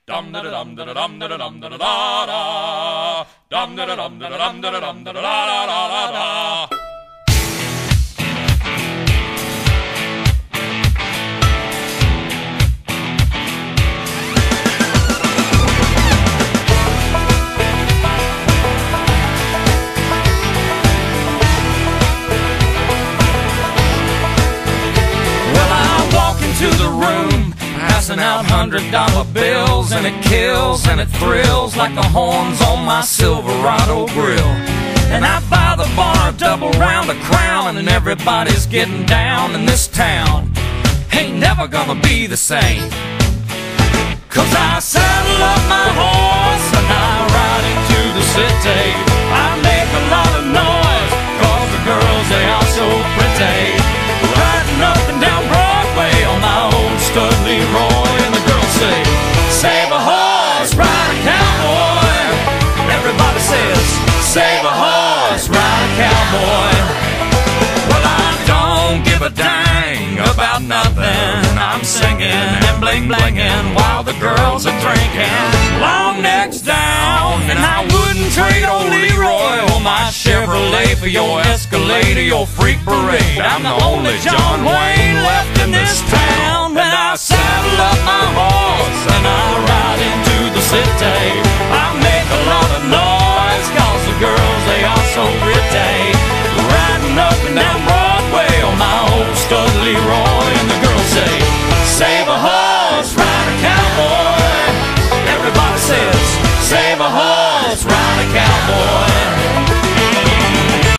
Dum da dum da dum da dum da da da. Dum da dum da dum da dum da da da da. To the room, passing out $100 bills, and it kills and it thrills like the horns on my Silverado grill. And I buy the bar a double round of Crown, and everybody's getting down in this town. Ain't never gonna be the same, 'cause I saddle up my horse and I ride into the city. I make a lot of noise 'cause the girls, they are so pretty. Riding up and down Broadway on my old stud Leroy, and the girls say, save a horse, ride a cowboy. Everybody says, save a horse, ride a cowboy. Well, I don't give a dang about nothing. I'm singing and bling-blinging while the girls are drinking. Long necks down, and I wouldn't trade old Leroy or my Chevrolet for your Escalade or your freak parade. I'm the only John Wayne left in this town. And I saddle up my horse and I ride into the city. I make a lot of noise 'cause the girls, they are so rich.